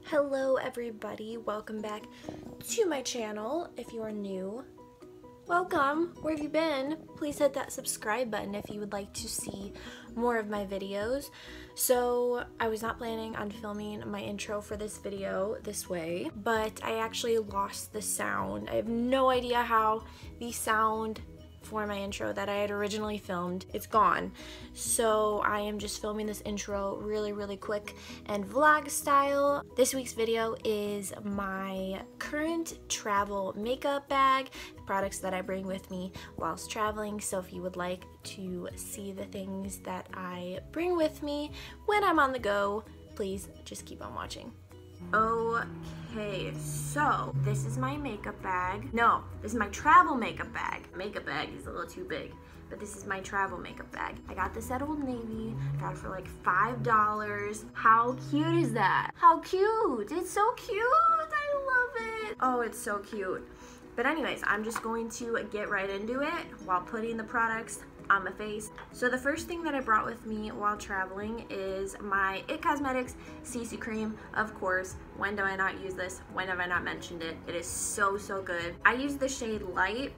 Hello everybody, welcome back to my channel. If you are new, welcome. Where have you been? Please hit that subscribe button if you would like to see more of my videos. So I was not planning on filming my intro for this video this way, but I actually lost the sound. I have no idea how the sound for my intro that I had originally filmed, it's gone. So I am just filming this intro really quick and vlog style. This week's video is my current travel makeup bag, the products that I bring with me whilst traveling. So if you would like to see the things that I bring with me when I'm on the go, please just keep on watching. Okay, so this is my makeup bag. No, this is my travel makeup bag. Makeup bag is a little too big, but this is my travel makeup bag. I got this at Old Navy. I got it for like $5. How cute is that? How cute! It's so cute! I love it! Oh, it's so cute. But anyways, I'm just going to get right into it while putting the products on my face. So the first thing that I brought with me while traveling is my IT Cosmetics CC cream. Of course, when do I not use this? When have I not mentioned it? It is so good. I use the shade Light.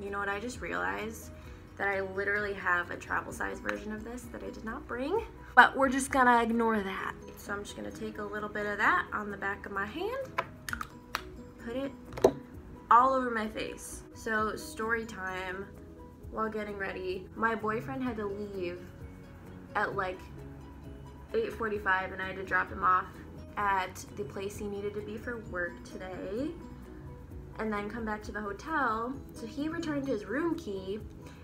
You know what I just realized? That I literally have a travel size version of this that I did not bring, but we're just gonna ignore that. So I'm just gonna take a little bit of that on the back of my hand, put it all over my face. So story time. While getting ready, my boyfriend had to leave at like 8:45 and I had to drop him off at the place he needed to be for work today and then come back to the hotel. So he returned his room key,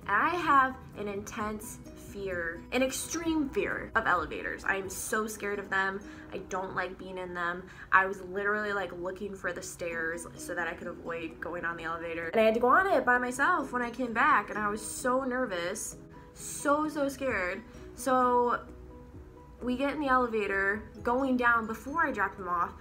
and I have an intense fear, an extreme fear of elevators. I am so scared of them. I don't like being in them. I was literally like looking for the stairs so that I could avoid going on the elevator. And I had to go on it by myself when I came back, and I was so nervous, so scared. So we get in the elevator going down before I drop him off,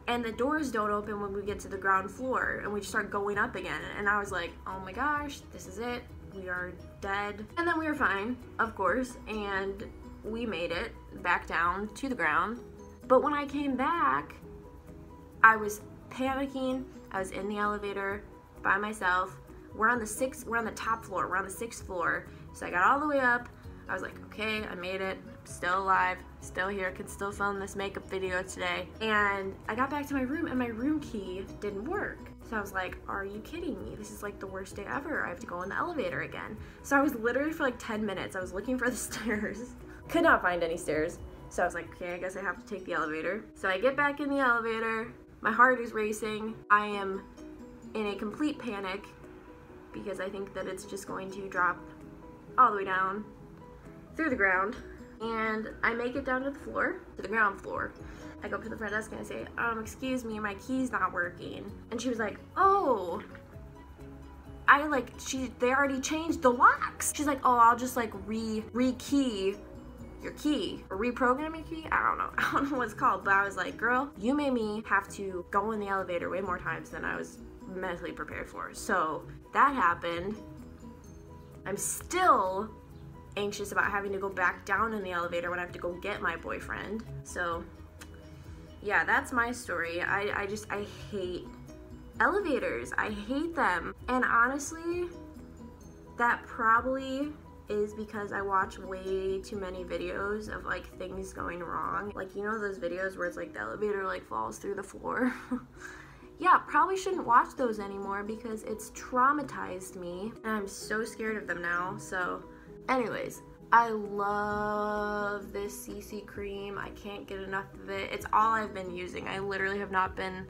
and the doors don't open when we get to the ground floor, and we just start going up again. And I was like, oh my gosh, this is it. We are dead. And then we were fine, of course, and we made it back down to the ground. But when I came back, I was panicking. I was in the elevator by myself. We're on the top floor. We're on the 6th floor. So I got all the way up. I was like, okay, I made it. I'm still alive, still here, can still film this makeup video today. And I got back to my room and my room key didn't work. So I was like, are you kidding me? This is like the worst day ever. I have to go in the elevator again. So I was literally for like 10 minutes, I was looking for the stairs. Could not find any stairs. So I was like, okay, I guess I have to take the elevator. So I get back in the elevator. My heart is racing. I am in a complete panic because I think that it's just going to drop all the way down through the ground. And I make it down to the floor, to the ground floor. I go up to the front desk and I say, excuse me, my key's not working. And she was like, oh, they already changed the locks. She's like, oh, I'll just like re-key your key, or reprogram your key. I don't know what it's called, but I was like, girl, you made me have to go in the elevator way more times than I was mentally prepared for. So that happened. I'm still anxious about having to go back down in the elevator when I have to go get my boyfriend. So yeah, that's my story. I hate elevators. I hate them. And honestly, that probably is because I watch way too many videos of like things going wrong. Like, you know those videos where it's like the elevator like falls through the floor? Yeah, probably shouldn't watch those anymore because it's traumatized me and I'm so scared of them now. So anyways, I love this CC cream. I can't get enough of it. It's all I've been using. I literally have not been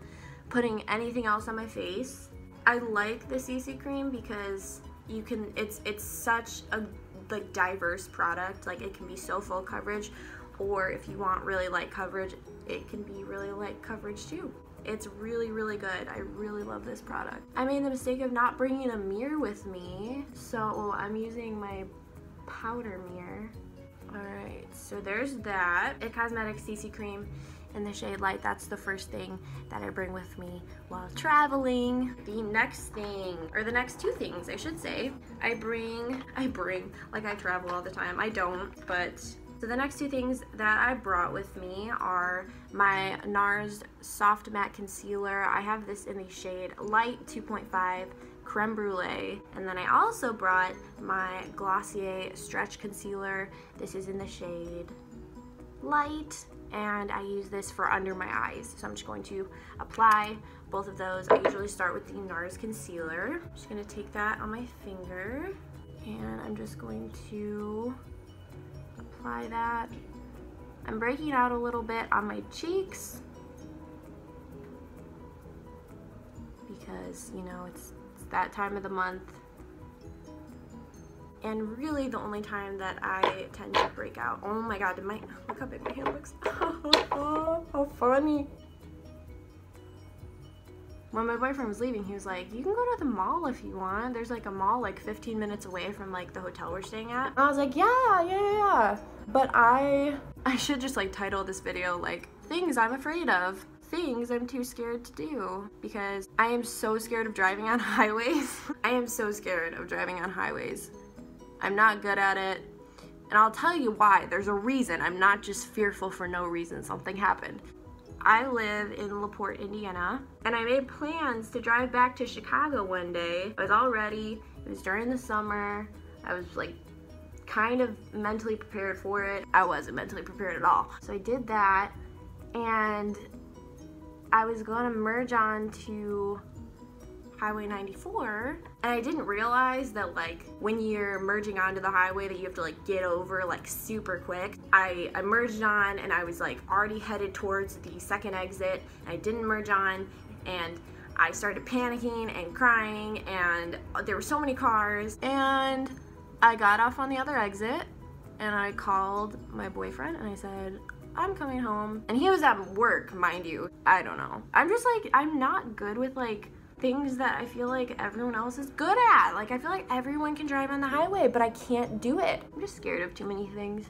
putting anything else on my face. I like the CC cream because you can, it's such a like diverse product. Like it can be so full coverage, or if you want really light coverage, it can be really light coverage too. It's really good. I really love this product. I made the mistake of not bringing a mirror with me, so I'm using my powder mirror. Alright, so there's that. IT Cosmetics CC cream in the shade Light. That's the first thing that I bring with me while traveling. The next thing, or the next two things I should say, I bring, like I travel all the time. I don't, but So the next two things that I brought with me are my NARS Soft Matte Concealer. I have this in the shade Light 2.5 Creme Brulee. And then I also brought my Glossier Stretch Concealer. This is in the shade Light, and I use this for under my eyes. So I'm just going to apply both of those. I usually start with the NARS concealer. I'm just gonna take that on my finger, and I'm just going to apply that. I'm breaking out a little bit on my cheeks because, you know, it's that time of the month, and really the only time that I tend to break out. Oh my god, look how big my hand looks. Oh, how funny. When my boyfriend was leaving, he was like, you can go to the mall if you want. There's like a mall like 15 minutes away from like the hotel we're staying at. And I was like, yeah. But I should just like title this video like things I'm afraid of. Things I'm too scared to do, because I am so scared of driving on highways. I am so scared of driving on highways. I'm not good at it, and I'll tell you why. There's a reason. I'm not just fearful for no reason. Something happened. I live in LaPorte, Indiana, and I made plans to drive back to Chicago one day. I was all ready. It was during the summer. I was like kind of mentally prepared for it. I wasn't mentally prepared at all. So I did that, and I was gonna merge on to Highway 94, and I didn't realize that like when you're merging onto the highway that you have to like get over like super quick. I merged on, and I was like already headed towards the second exit. I didn't merge on, and I started panicking and crying, and there were so many cars, and I got off on the other exit, and I called my boyfriend and I said, I'm coming home. And he was at work, mind you. I don't know. I'm just like, I'm not good with like things that I feel like everyone else is good at. Like I feel like everyone can drive on the highway, but I can't do it. I'm just scared of too many things.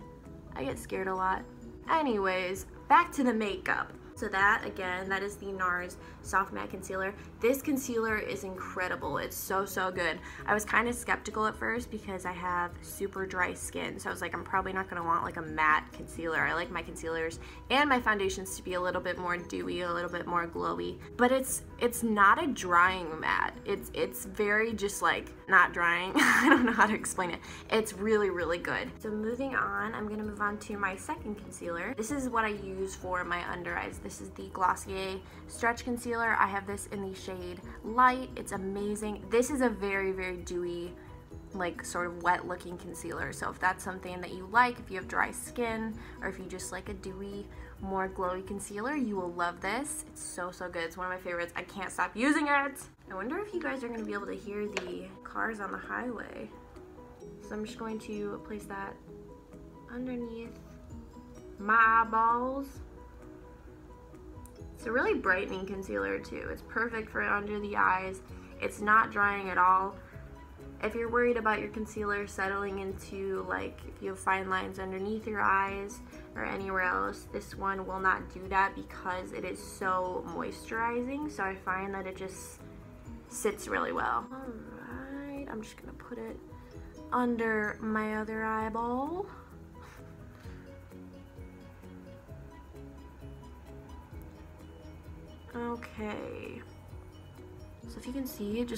I get scared a lot. Anyways, back to the makeup. So that, again, that is the NARS Soft Matte Concealer. This concealer is incredible. It's so good. I was kind of skeptical at first because I have super dry skin. So I was like, I'm probably not going to want like a matte concealer. I like my concealers and my foundations to be a little bit more dewy, a little bit more glowy. But it's not a drying matte. It's very just like not drying. I don't know how to explain it. It's really good. So moving on, I'm going to move on to my second concealer. This is what I use for my under eyes. This is the Glossier Stretch Concealer. I have this in the shade Light. It's amazing. This is a very dewy, like sort of wet looking concealer. So if that's something that you like, if you have dry skin, or if you just like a dewy, more glowy concealer, you will love this. It's so good. It's one of my favorites. I can't stop using it. I wonder if you guys are going to be able to hear the cars on the highway. So I'm just going to place that underneath my eyeballs. It's a really brightening concealer too. It's perfect for under the eyes. It's not drying at all. If you're worried about your concealer settling into, like, if you have fine lines underneath your eyes or anywhere else, this one will not do that because it is so moisturizing. So I find that it just sits really well. Alright, I'm just gonna put it under my other eyeball. Okay, so if you can see, I feel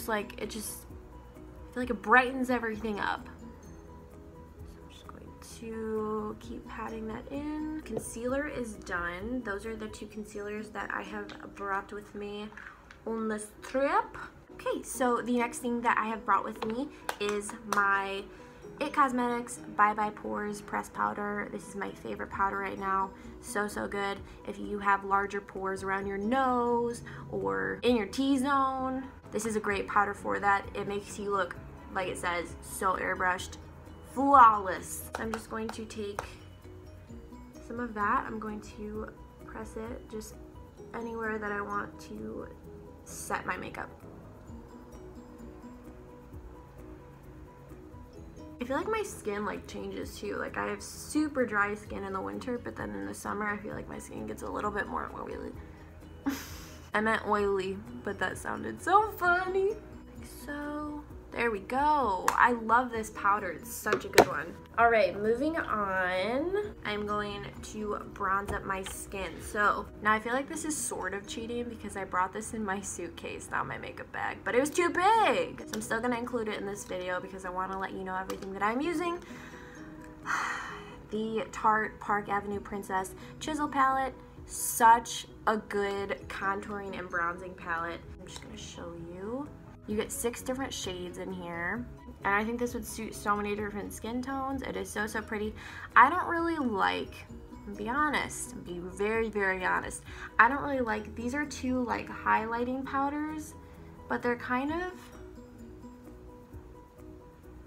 like it brightens everything up. So I'm just going to keep patting that in. Concealer is done. Those are the two concealers that I have brought with me on this trip. Okay, so the next thing that I have brought with me is my IT Cosmetics Bye Bye Pores Pressed Powder. This is my favorite powder right now. So good. If you have larger pores around your nose or in your T-zone, this is a great powder for that. It makes you look, like it says, so airbrushed, flawless. I'm just going to take some of that. I'm going to press it just anywhere that I want to set my makeup. I feel like my skin like changes too. Like I have super dry skin in the winter, but then in the summer I feel like my skin gets a little bit more oily. I meant oily, but that sounded so funny. Like so. There we go. I love this powder. It's such a good one. All right, moving on. I'm going to bronze up my skin. So now I feel like this is sort of cheating because I brought this in my suitcase, not my makeup bag, but it was too big. So I'm still gonna include it in this video because I wanna let you know everything that I'm using. The Tarte Park Avenue Princess Chisel Palette. Such a good contouring and bronzing palette. I'm just gonna show you. You get 6 different shades in here, and I think this would suit so many different skin tones. It is so, so pretty. I don't really like, be honest, be very, very honest, I don't really like, these are 2 like highlighting powders, but they're kind of,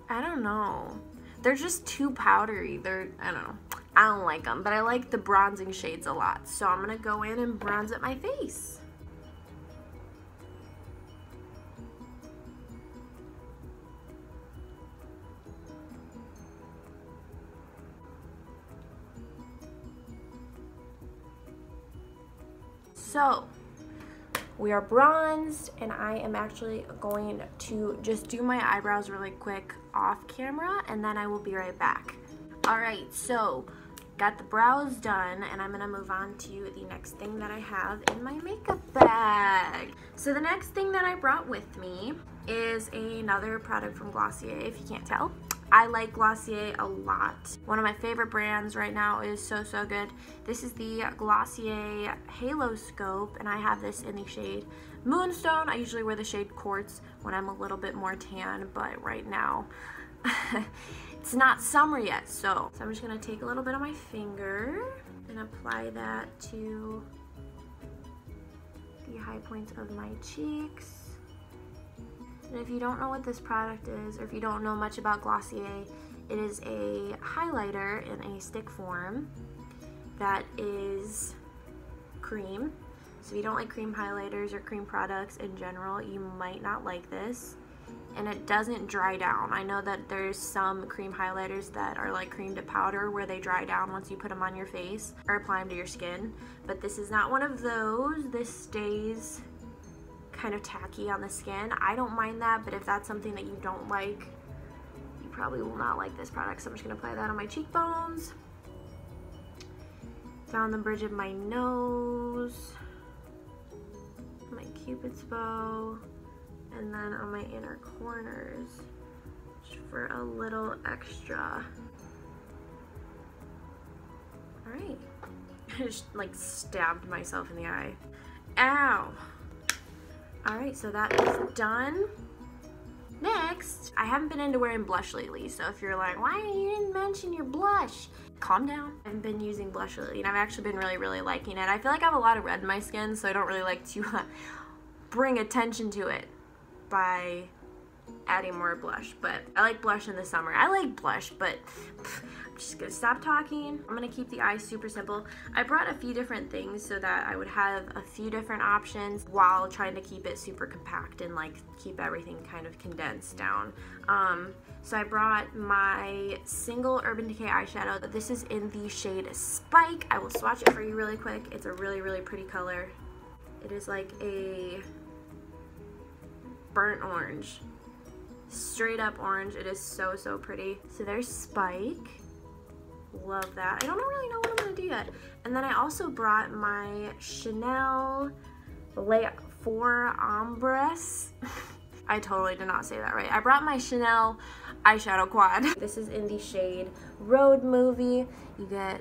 I don't know. They're just too powdery. I don't know. I don't like them, but I like the bronzing shades a lot. So I'm gonna go in and bronze up my face. So we are bronzed, and I am actually going to just do my eyebrows really quick off camera, and then I will be right back. All right, so got the brows done, and I'm gonna move on to the next thing that I have in my makeup bag. So the next thing that I brought with me is another product from Glossier, if you can't tell. I like Glossier a lot. One of my favorite brands right now is so, so good. This is the Glossier Halo Scope, and I have this in the shade Moonstone. I usually wear the shade Quartz when I'm a little bit more tan, but right now, it's not summer yet, so I'm just gonna take a little bit of my finger and apply that to the high points of my cheeks. And if you don't know what this product is, or if you don't know much about Glossier, it is a highlighter in a stick form that is cream. So if you don't like cream highlighters or cream products in general, you might not like this. And it doesn't dry down. I know that there's some cream highlighters that are like cream to powder where they dry down once you put them on your face or apply them to your skin, but this is not one of those. This stays kind of tacky on the skin. I don't mind that, but if that's something that you don't like, you probably will not like this product. So I'm just gonna apply that on my cheekbones, down the bridge of my nose, my cupid's bow, and then on my inner corners, just for a little extra. All right, I just like stabbed myself in the eye. Ow. All right, so that is done. Next, I haven't been into wearing blush lately, so if you're like, why you didn't mention your blush? Calm down. I've been using blush lately, and I've actually been really, really liking it. I feel like I have a lot of red in my skin, so I don't really like to bring attention to it by adding more blush, but I like blush in the summer. I like blush, but I'm just gonna stop talking. I'm gonna keep the eyes super simple. I brought a few different things so that I would have a few different options while trying to keep it super compact and like keep everything kind of condensed down. So I brought my single Urban Decay eyeshadow. This is in the shade Spike. I will swatch it for you really quick. It's a really, really pretty color. It is like a burnt orange, straight up orange. It is so, so pretty. So there's Spike. Love that. I don't really know what I'm gonna do yet. And then I also brought my Chanel Les Four Ombres. I totally did not say that right. I brought my Chanel eyeshadow quad. This is in the shade Road Movie. You get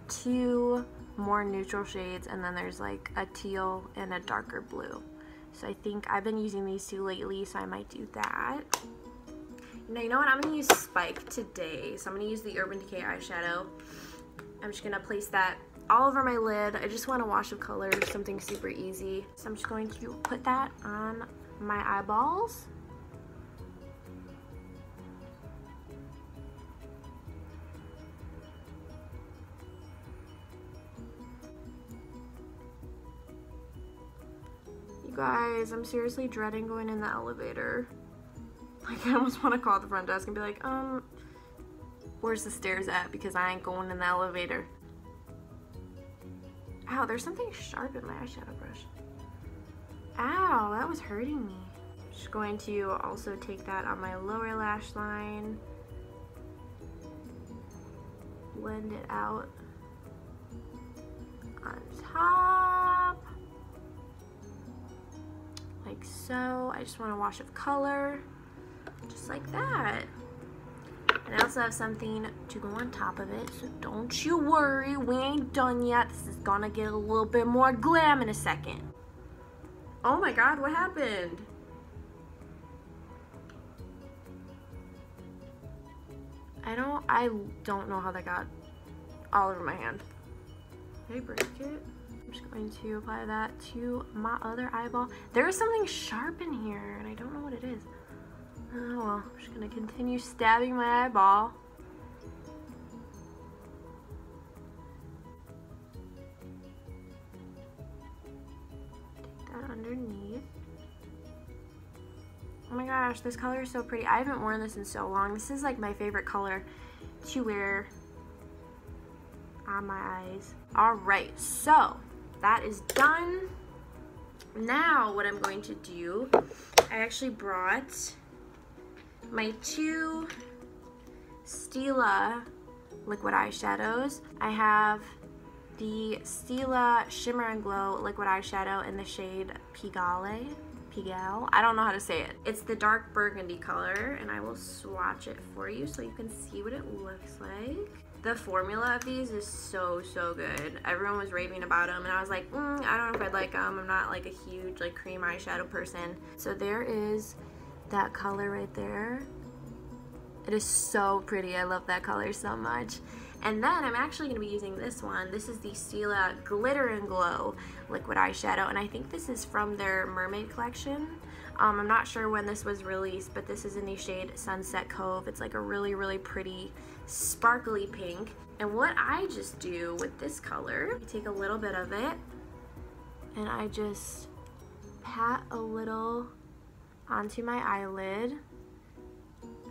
2 more neutral shades, and then there's like a teal and a darker blue. So I think I've been using these 2 lately, so I might do that. Now, you know what? I'm going to use Spike today. So I'm going to use the Urban Decay eyeshadow. I'm just going to place that all over my lid. I just want a wash of color, something super easy. So I'm just going to put that on my eyeballs. You guys, I'm seriously dreading going in the elevator. Like, I almost want to call the front desk and be like, where's the stairs at? Because I ain't going in the elevator. Ow, there's something sharp in my eyeshadow brush. Ow, that was hurting me. Just going to also take that on my lower lash line. Blend it out on top. Like so. I just want a wash of color. Just like that. And I also have something to go on top of it, so don't you worry, we ain't done yet. This is gonna get a little bit more glam in a second. Oh my god, what happened? I don't know how that got all over my hand. Did I break it? I'm just going to apply that to my other eyeball. There is something sharp in here, and I don't know what it is. Oh well, I'm just gonna continue stabbing my eyeball. Take that underneath. Oh my gosh, this color is so pretty. I haven't worn this in so long. This is like my favorite color to wear on my eyes. Alright, so that is done. Now what I'm going to do, I actually brought my two Stila liquid eyeshadows. I have the Stila Shimmer and Glow liquid eyeshadow in the shade Pigalle. I don't know how to say it. It's the dark burgundy color, and I will swatch it for you so you can see what it looks like. The formula of these is so good. Everyone was raving about them, and I was like, I don't know if I'd like them. I'm not like a huge like cream eyeshadow person. So there is that color right there. It is so pretty. I love that color so much. And then I'm actually going to be using this one. This is the Stila Glitter and Glow liquid eyeshadow, and I think this is from their mermaid collection. I'm not sure when this was released, but this is in the shade Sunset Cove. It's like a really pretty sparkly pink. And what I just do with this color, I take a little bit of it and I just pat a little onto my eyelid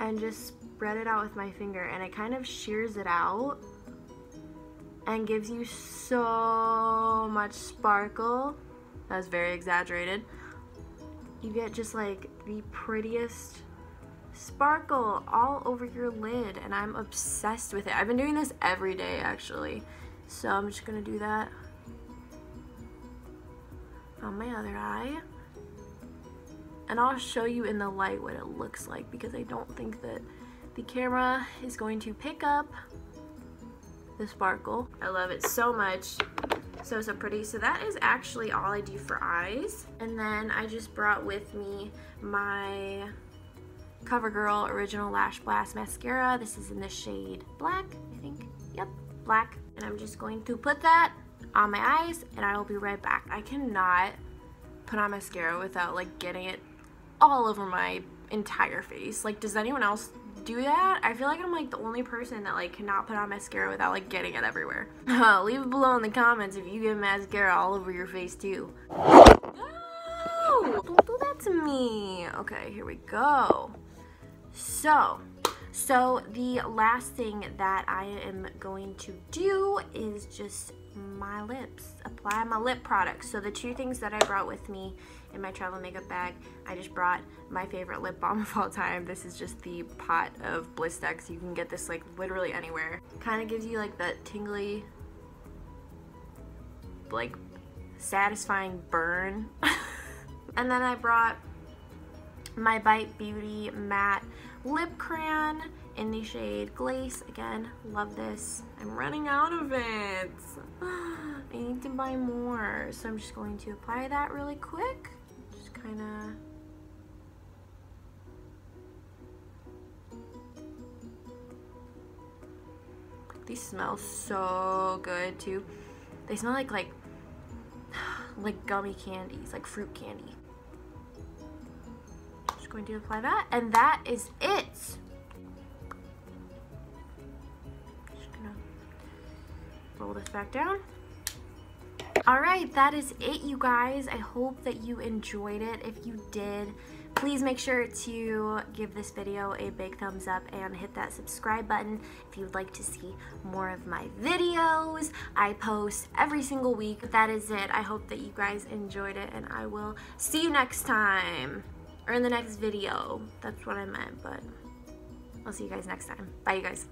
and just spread it out with my finger, and it kind of shears it out and gives you so much sparkle. That was very exaggerated. You get just like the prettiest sparkle all over your lid, and I'm obsessed with it. I've been doing this every day actually, so I'm just gonna do that on my other eye. And I'll show you in the light what it looks like, because I don't think that the camera is going to pick up the sparkle. I love it so much. So pretty. So that is actually all I do for eyes. And then I just brought with me my CoverGirl Original Lash Blast Mascara. This is in the shade Black, I think. Yep, Black. And I'm just going to put that on my eyes, and I will be right back. I cannot put on mascara without like getting it all over my entire face. Like, does anyone else do that? I feel like I'm like the only person that like cannot put on mascara without like getting it everywhere. Leave it below in the comments if you get mascara all over your face too. No! Don't do that to me. Okay, here we go. So the last thing that I am going to do is just my lips. Apply my lip products. So the two things that I brought with me in my travel makeup bag, I just brought my favorite lip balm of all time. This is just the pot of Blistex. You can get this like literally anywhere. Kind of gives you like that tingly, like satisfying burn. And then I brought my Bite Beauty matte lip crayon in the shade Glacé. Again, love this. I'm running out of it. I need to buy more. So I'm just going to apply that really quick. Just kind of these smell so good too. They smell like gummy candies, like fruit candy. Just going to apply that, and that is it. Just gonna roll this back down. Alright, that is it, you guys. I hope that you enjoyed it. If you did, please make sure to give this video a big thumbs up and hit that subscribe button if you'd like to see more of my videos. I post every single week. That is it. I hope that you guys enjoyed it, and I will see you next time. or in the next video. That's what I meant, but I'll see you guys next time. Bye, you guys.